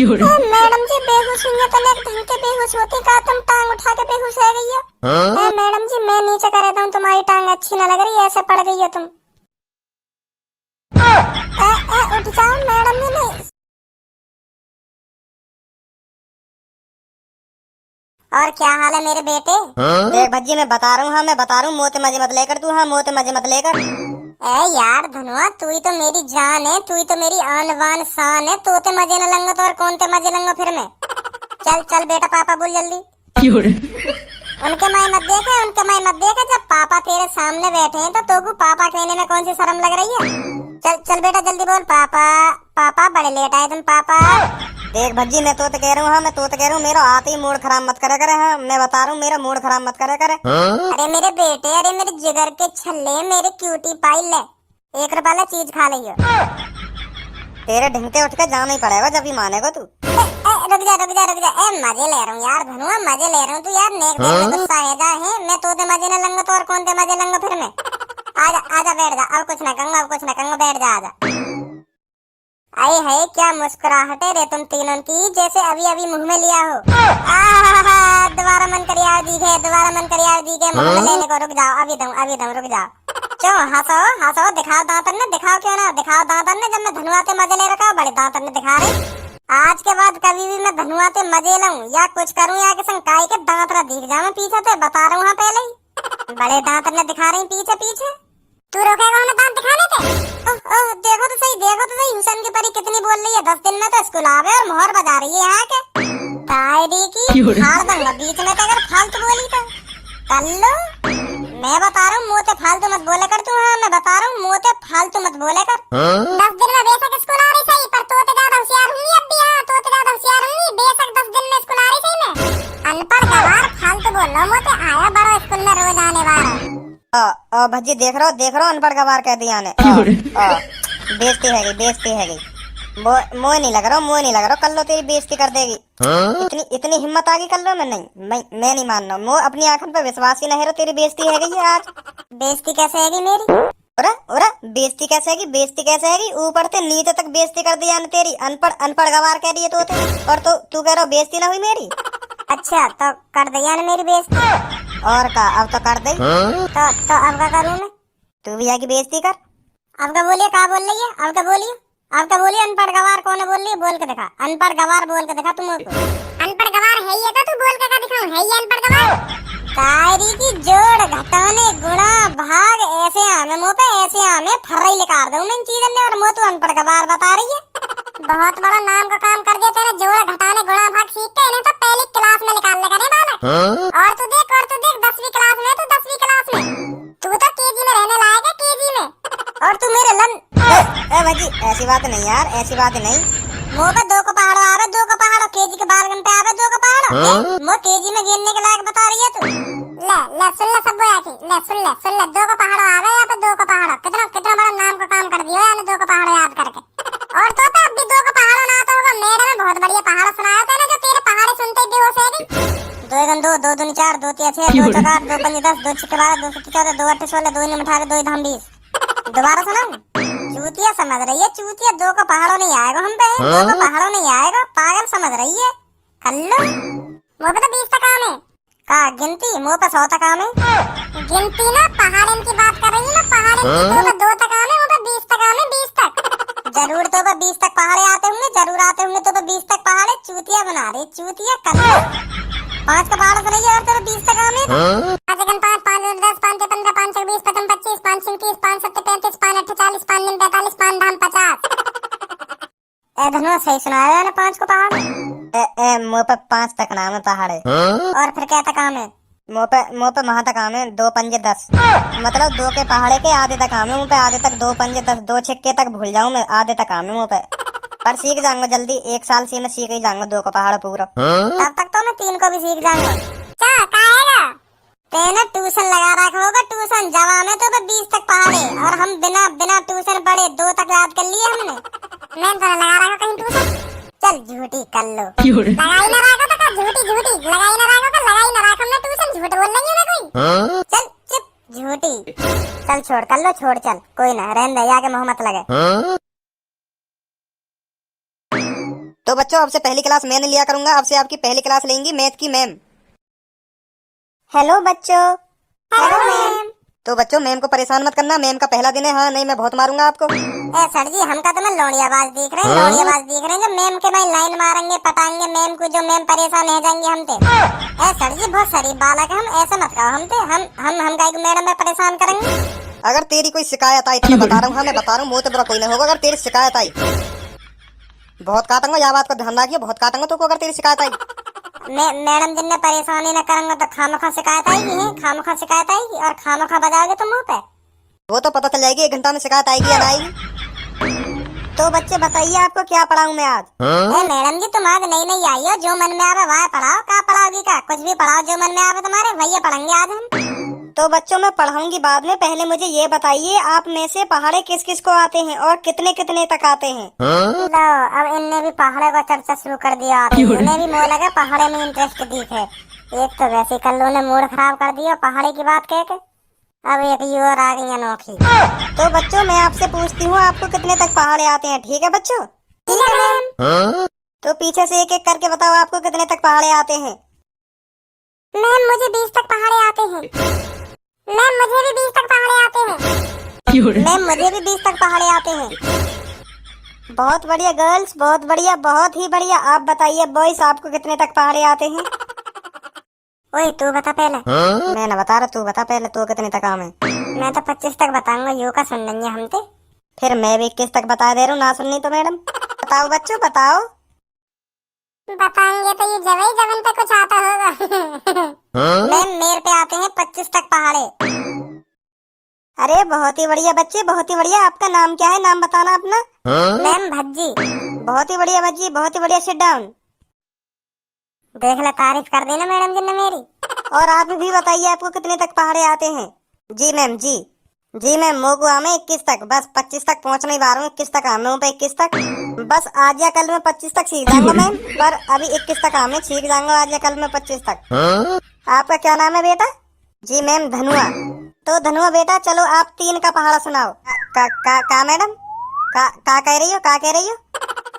Madam जी बेहोश हुई है तो एक ढंग के बेहोश होती का तुम टांग उठा के बेहोश हो गई हो। मैडम जी मैं नीचे कर देता हूँ, तुम्हारी टांग अच्छी ना लग रही, ऐसे पड़ गई हो तुम। उठ जाओ मैडम जी। नहीं और क्या हाल है मेरे बेटे? देख भज्जी मैं बता रहा हूँ, हाँ मैं बता रहा हूँ, मोते मजे मत लेकर तू, हाँ मोते मजे मत लेकर। यार धनुआ तू ही तो मेरी जान है, तू ही तो मेरी आन बान शान है, तोते मजे न लंगो तो और कौन ते मजे लंगो फिर मैं। चल चल बेटा पापा बोल जल्दी। उनके माय मत देखे, उनके माय मत देखे, जब पापा तेरे सामने बैठे हैं तो तोको पापा कहने में कौन सी शर्म लग रही है। चल चल बेटा जल्दी बोल पापा। पापा बड़े लेट आए तुम पापा। देख भज्जी मैं तो कह रहा हूँ, हाँ मैं तो कह रहा हूँ, मेरा आते ही मूड खराब मत करे करे, हाँ मैं बता रहा हूँ मेरा मूड खराब मत करे करे। अरे मेरे बेटे, अरे मेरे जिगर के छल्ले, मेरे क्यूटी पाई ले, 1 रुपया वाला चीज खा लियो। तेरे ढिंगते उठ के जाना ही पड़ेगा जब ही मानेगा तू। रुक जा रुक जा रुक जा, मजे ले रहा हूँ यार धनुआ, मजे ले रहा हूँ। तू यार नेक देख में गुस्सा है जा है, मैं तो मजे न लंगा तो और कौन ते मजे लंगा फिर मैं। आजा आजा बैठ जा, अब कुछ ना कहूंगा, अब कुछ ना कहूंगा, बैठ जा आजा। आए है क्या मुस्कुराहटे रे तुम तीनों की, जैसे अभी अभी मुंह में लिया हो। दोबारा मन करिया दिखे, दोबारा मन करिया दिखे मुंह में लेने को। रुक जाओ अभी दम रुक जाओ। क्यों हंसो हंसो, दिखाओ दांतन ने, दिखाओ क्यों ना दिखाओ दांतन ने, जब मैं धनुआते मजे ले रखा बड़े दांतन ने दिखा रही। आज के बाद कभी भी मैं धनुआते मजे लूं या कुछ करूं या किसी काय के दांत ना दिख जाए पीछे से, बता रहा हूँ पहले ही। बड़े दांत ने दिखा रही पीछे पीछे, तू रोकेगा उन्हें दांत दिखाने थे? देखो तो सही, देखो तो सही, हुसैन की परी कितनी बोल रही है, 10 दिन में तो स्कूल आवे और मोहर बजा रही है यहाँ के तायरी की। हार दूंगा बीच में तो अगर फालतू बोली तो। कल्लू मैं बता रहा हूँ मोते फालतू मत बोले कर तू, हाँ मैं बता रहा हूँ मोते फालतू मत बोले कर। 10 दिन में बेशक स्कूल आ रही सही, पर तो ज्यादा होशियार होंगी अब भी, हाँ तो ज्यादा होशियार होंगी, बेशक 10 दिन में स्कूल आ रही सही में। अनपढ़ गवार फालतू बोल रहा हूँ, मोते आया बड़ा स्कूल में रोज आने वाला। भज्जी देख रहो अनपढ़ गवार कह दिया ने। बेइज्जती है गई। मोह नहीं लग रहा कल लो तेरी बेइज्जती कर देगी। इतनी हिम्मत आ गई कल लो में, नहीं मैं नहीं मान रहा, मोह अपनी आंखों पे विश्वास ही नहीं है, तेरी बेइज्जती है गई आज। बेइज्जती कैसे हैगी मेरी? ओरा बेइज्जती कैसे हैगी, ऊपर से नीचे तक बेइज्जती कर दिया ने तेरी। अनपढ़ गवार कह रही है तो और तू कह रहा बेइज्जती ना हुई मेरी। अच्छा तो कर दिया ना मेरी बेइज्जती, और का अब तो कर दे। तो अब क्या करूँ मैं? तू भी आगे बेइज्जती कर। अब क्या बोलिए, क्या बोल रही है, अब क्या बोलिए, अब क्या बोलिए? अनपढ़ गवार कौन बोल रही है, बोल के दिखा, अनपढ़ गवार बोल के दिखा तुम। अनपढ़ गवार है ये तो तू बोल के दिखाऊं, है ये अनपढ़ गवार? तारी की जोड़ घटाने गुणा भाग ऐसे आमे मुंह पे, ऐसे आमे फर्राई लेकर दूं मैं इन चीजों में, और मुंह तू अनपढ़ गवार बता रही है। बहुत बड़ा नाम का काम कर दिया तेरे, जोड़ घटाने गुणा भाग सीख के इन्हें तो पहली क्लास में निकाल ले करे बालक। और तू देख 10वीं क्लास में, तू 10वीं क्लास में, तू तो केजी में रहने लायक है, केजी में। और तू मेरे लन भजी ऐसी बात नहीं यार, ऐसी बात नहीं। मुंह पे 2 को पहाड़ो आवे, 2 को पहाड़ो केजी के 12 घंटे आवे, 2 को पहाड़ो मुंह केजी में गिनने के लायक बता रही है तू। ले सुन ले सब बोया की, ले सुन ले 2 को पहाड़ो आवे या पे 2 को पहाड़ो, कितना बड़ा नाम का काम कर दिया यानी 2 को पहाड़ो याद करके। और तो अब भी 2 को पहाड़ो ना आता होगा, मेरे में बहुत बढ़िया पहाड़ो सुनाया था ना, जो तेरे पहाड़े सुनते ही बेहोश हो गई। 2 गुण 2, 2 दूनी 4, 2 तिया 6, 2 चौका 2 पंजे 10, 2 छक्के 12, 2 सत्ते 14, 2 अट्ठे 16, 2 नीम 18, 2 धाम 20। दोबारा सुनाऊं? चूतिया समझ रही है, चूतिया 2 को पहाड़ों नहीं आएगा हम पे, 2 को पहाड़ों नहीं आएगा, पागल समझ रही है। कल्लू मुँह पे तो 20 तक काम है का गिनती, मुँह पे 100 तक काम है गिनती ना, पहाड़न की बात कर रही है ना, पहाड़न की 2 तक काम है, मुँह पे 20 तक काम है, 20 तक। जरूर तो 20 तक पहाड़े आते होंगे, जरूर आते होंगे तो 20 तक पहाड़े, चूतिया बना रही चूतिया। कल्लू 5 का पहाड़ सुनाइए और तेरे 20 तक काम है। 5 5 5 10 5 15 5 20 25 25 5 30 5 7 35 5 8 40 5 9 45 5 धाम 50। ए धनुआ सही सुनाया ना, 5 को पहाड़। मुँह पे 5 तक नाम है पहाड़े। और फिर क्या तक काम है? मुँह पे महा तक काम है, 2 पंजे 10, मतलब 2 के पहाड़े के आधे तक काम है मुँह पे, आधे तक 2 पंजे 10, 2 छिक्के तक भूल जाऊं मैं, आधे तक काम है मुँह पे, पर सीख जाऊंगा जल्दी, 1 साल से मैं सीख ही जाऊंगा 2 का पहाड़ पूरा। तब तक तो मैं 3 को भी सीख जाऊंगा। क्या कहेगा? तेने ट्यूशन लगा रखा होगा, ट्यूशन जवा में तो 20 तक पहाड़े, और हम बिना ट्यूशन पढ़े 2 तक याद कर लिए हमने। मैं तो लगा रखा कहीं ट्यूशन, चल झूठी कर लो। लगाई ना रखा तो का झूठी लगाई ना रखा तो लगाई ना रखा, मैं ट्यूशन झूठ बोल रही हूं ना कोई। चल चुप झूठी, चल छोड़ कर लो, छोड़ चल कोई ना, रहने दे, आगे मोहम्मद लगे। तो बच्चों, अब से पहली क्लास मैं नहीं लिया करूंगा, अब से आपकी पहली क्लास लेंगी मैथ की मैम। हेलो बच्चों। Hello ma'am. तो बच्चों, मैम को परेशान मत करना, मैम का पहला दिन है। हाँ नहीं, मैं बहुत मारूंगा आपको। ए सर जी, हमका तो मैं लोड़ियाबाज दिख रहे हैं, लोड़ियाबाज दिख रहे हैं जो मैम के भाई लाइन मारेंगे, पटाएंगे मैम को, जो मैम परेशान हो जाएंगे हमसे। ए सर जी, बहुत शरीफ बालक है हम, ऐसा मत कहो हमसे। हम का मैडम में परेशान करेंगे। अगर तेरी कोई शिकायत आई तो मैं बता रहा हूँ। हाँ मैं बता रहा हूँ, मुँह तो बुरा कोई नहीं होगा। अगर तेरी शिकायत आई, बहुत काटूंगा, यह बात को ध्यान रखिए, बहुत काटूंगा तो अगर तेरी शिकायत आई। मैडम जिनने परेशानी न करेंगे तो खामखा शिकायत आएगी है, खामखा शिकायत आएगी, और खामखा बजाओगे तो मुंह पे। वो तो पता चल जाएगी 1 घंटा में शिकायत आएगी या ना आएगी। तो बच्चे बताइए, आपको क्या पढ़ाऊं मैं आज? मैडम जी, तुम आज नई नई आई हो, जो मन में आवे वह पढ़ाओ। क्या पढ़ाओगी? का कुछ भी पढ़ाओ, जो मन में आवे तुम्हारे वही पढ़ेंगे आज हम। तो बच्चों, मैं पढ़ाऊंगी बाद में, पहले मुझे ये बताइए, आप में से पहाड़े किस किस को आते हैं और कितने कितने तक आते हैं? लो, अब इनने भी पहाड़े का चर्चा शुरू कर दिया। इन्हें भी मोह लगा पहाड़े में इंटरेस्ट दिखे। एक तो वैसे कल्लू ने मूड खराब कर दिया पहाड़े की बात कह के, अब एक ये और आ गई अनोखी। तो बच्चों, मैं आपसे पूछती हूँ, आपको कितने तक पहाड़े आते हैं? ठीक है बच्चों? ठीक है मैम। तो पीछे से एक एक करके बताओ, आपको कितने तक पहाड़े आते हैं? मैम, मुझे 20 तक पहाड़े आते हैं। मैम, मुझे भी 20 तक पहाड़े आते हैं। मैम, मुझे भी 20 तक पहाड़े आते हैं। बहुत बढ़िया गर्ल्स, बहुत बढ़िया, बहुत ही बढ़िया। आप बताइए बॉयज, आपको कितने तक पहाड़े आते हैं? ओए तू बता पहले। मैं ना बता रहा, तू बता पहले, तू कितने तक आवे? मैं तो 25 तक बताऊंगा, यू का सुन लेंगे हम तो। फिर मैं भी 21 तक बता दे रहा हूँ, ना सुननी तो मैडम। बताओ बच्चों, बताओ। बताएंगे तो ये जवाई जवन पे कुछ आता होगा। मैम, मेरे पे आते हैं 25 तक पहाड़े। अरे बहुत ही बढ़िया बच्चे, बहुत ही बढ़िया। आपका नाम क्या है? नाम बताना अपना। मैम, भज्जी। बहुत ही बढ़िया बच्ची, बहुत ही बढ़िया। Sit down. देख ले, तारीफ कर दी ना मैडम जी ने मेरी। और आप भी बताइए, आपको कितने तक पहाड़े आते हैं? जी मैम, जी जी मैम, मोगू आमे 21 तक, बस 25 तक पहुँच नहीं पा रहा हूँ। 21 तक आमे हूँ पे 21 तक, बस आज या कल में 25 तक सीख जाऊंगा मैम, पर अभी 21 तक आमे सीख जाऊंगा, आज या कल में 25 तक। आपका क्या नाम है बेटा? जी मैम, धनुआ। तो धनुआ बेटा, चलो आप 3 का पहाड़ा सुनाओ। का मैडम? का कह रही हो, का कह रही हो?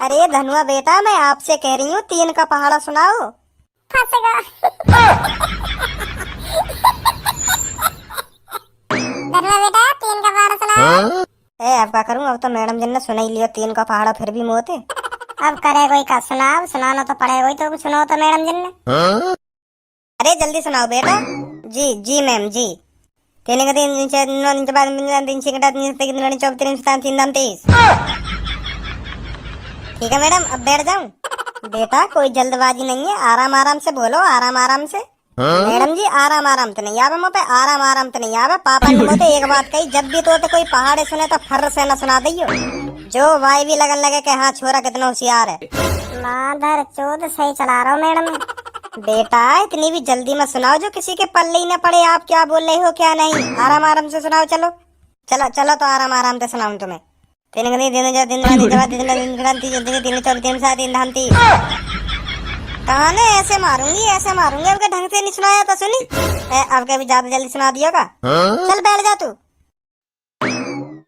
अरे धनुआ बेटा, मैं आपसे कह रही हूँ 3 का पहाड़ा सुनाओ। फंसेगा। धन्यवाद बेटा, 3 का पहाड़ा सुनाओ। अब क्या करूँ, अब तो मैडम जिन ने सुना ही लिया 3 का पहाड़ा, फिर भी मोते। अब करे कोई का सुनाओ, सुनाना तो पड़ेगा, तो सुनाओ तो मैडम जिन ने। अरे जल्दी सुनाओ बेटा। जी जी मैम, जी। 3 का 3 4 5 3 6 का 3 3 4 3 7 3 30। ठीक है मैडम, अब बैठ जाऊं? बेटा कोई जल्दबाजी नहीं है, आराम आराम से बोलो, आराम आराम से। मैडम जी, आराम आराम तो नहीं आवे मुँह पे, आराम आराम तो नहीं आवे। पापा ने मुझे एक बात कही, जब भी तो कोई पहाड़े सुने तो फर्र से न सुना दियो, जो वाई भी लगन लगे कि हाँ छोरा कितना होशियार है। माधर चोद, सही चला रहा हूँ मैडम। बेटा इतनी भी जल्दी मत सुनाओ जो किसी के पल्ले ही न पड़े, आप क्या बोल रहे हो क्या नहीं। आराम आराम से सुनाओ, चलो चलो चलो, तो आराम आराम से सुनाऊं तुम्हें। 3 दिन कहाने ऐसे मारूंगी, ऐसे मारूंगी, अब ढंग से नहीं सुनाया तो सुनी। अब कभी ज्यादा जल्दी सुना दियो का? चल बैठ जा तू।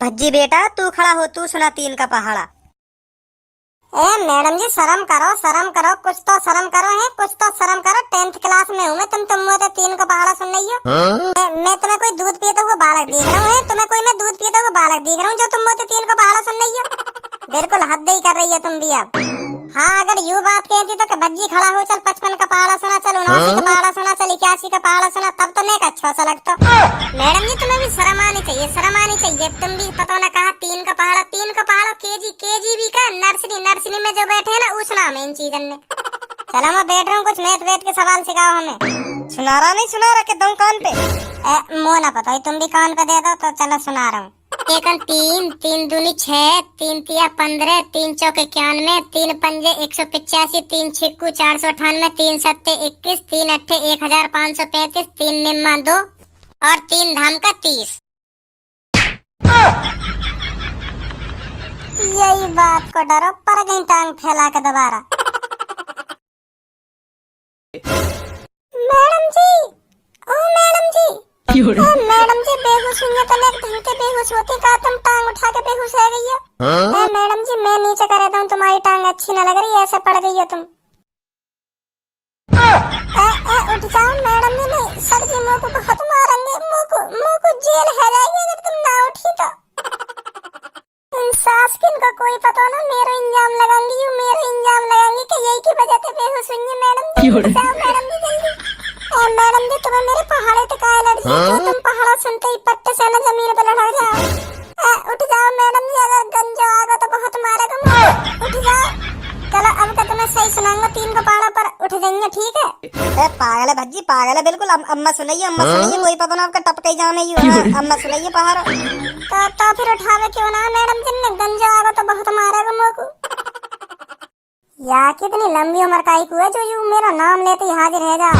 भज्जी बेटा तू खड़ा हो, तू सुना 3 का पहाड़ा। ए मैडम जी, शर्म करो, शर्म करो, कुछ तो शर्म करो है, कुछ तो शर्म करो। 10th क्लास में हूँ मैं, तुम मुझे 3 का पहाड़ा सुन रही हो। मैं तुम्हें कोई दूध पीते हुए बालक दिख रहा हूँ? तुम्हें कोई मैं दूध पीते हुए बालक दिख रहा हूँ जो तुम मुझे 3 का पहाड़ा सुन रही हो? बिल्कुल हद ही कर रही है तुम भी अब। हाँ, अगर यू बात कहती तो भज्जी खड़ा हो, चल 55 का पहाड़ा सुना, चल 79 का पहाड़ा सुना, चल 81 का पहाड़ा सुना, तब तो नेक अच्छा सा लगता। मैडम जी, तुम्हें भी शर्म आनी चाहिए, शर्म आनी चाहिए। तुम भी पता ना कहा 3 का पहाड़ा, 3 का पहाड़ा केजी का नर्सरी में जो बैठे है ना, उस नाम है इन चीजन ने। चलो मैं बैठ रहा हूँ, कुछ मैथ वेथ के सवाल सिखाओ हमें। सुना रहा नहीं, सुना रहा के दो कान पे। मुँह ना पता, तुम भी कान पे दे दो तो चलो सुना रहा हूँ। 1 3, 3 दूनी 6, 3 तिया 15, 3 चौके 91, 3 पंजे 185, 3 छिक्कू 498, 3 सत्ते 21, 3 अट्ठे 1535, 3 निम्मा 2 और 3 धाम का 30। यही बात को डरो, पर गई टांग फैला के दोबारा। मैडम जी, ओ मैडम जी, ओ मैडम जी, जी बेहोश हुई है तने एक ढंग के बेहोश होती का तुम टांग उठा के बेहोश हो गई है। मैडम जी मैं नीचे कर देता हूँ, तुम्हारी टांग अच्छी ना लग रही, ऐसे पड़ गई हो तुम। उठ जाओ मैडम जी, नहीं सर जी मुँह को बहुत मारेंगे, मुँह को जेल है जाएगी अगर तुम ना उठी तो। इन सासकिन का कोई पता ना, मेरा इंजाम लगाऊंगी कि यही की वजह से बेहोश हुई है मैडम जी। उठ जाओ मैडम जी जल्दी। मैडम जी तुम्हें मेरे पहाड़े तक आए लड़ जाए, तुम पहाड़ा सुनते ही पट्टे से ना जमीन पर लड़ जाओ। उठ जाओ मैडम जी, अगर गंजो आगा तो बहुत मारेगा मुझे। उठ जाओ, चलो अब का तुम्हें सही सुनाऊंगा, 3 को पहाड़ा पर उठ जाएंगे ठीक है। पागल है भज्जी, पागल है बिल्कुल। अम्मा सुनाइए, कोई पता ना आपका टपके जाने ही अम्मा सुनाइए पहाड़। तो फिर उठावे क्यों ना मैडम जी ने, गंजो आगा तो बहुत मारेगा मुझ को। या कितनी लंबी उम्र का ही है जो यूं मेरा नाम लेते ही हाजिर है जा।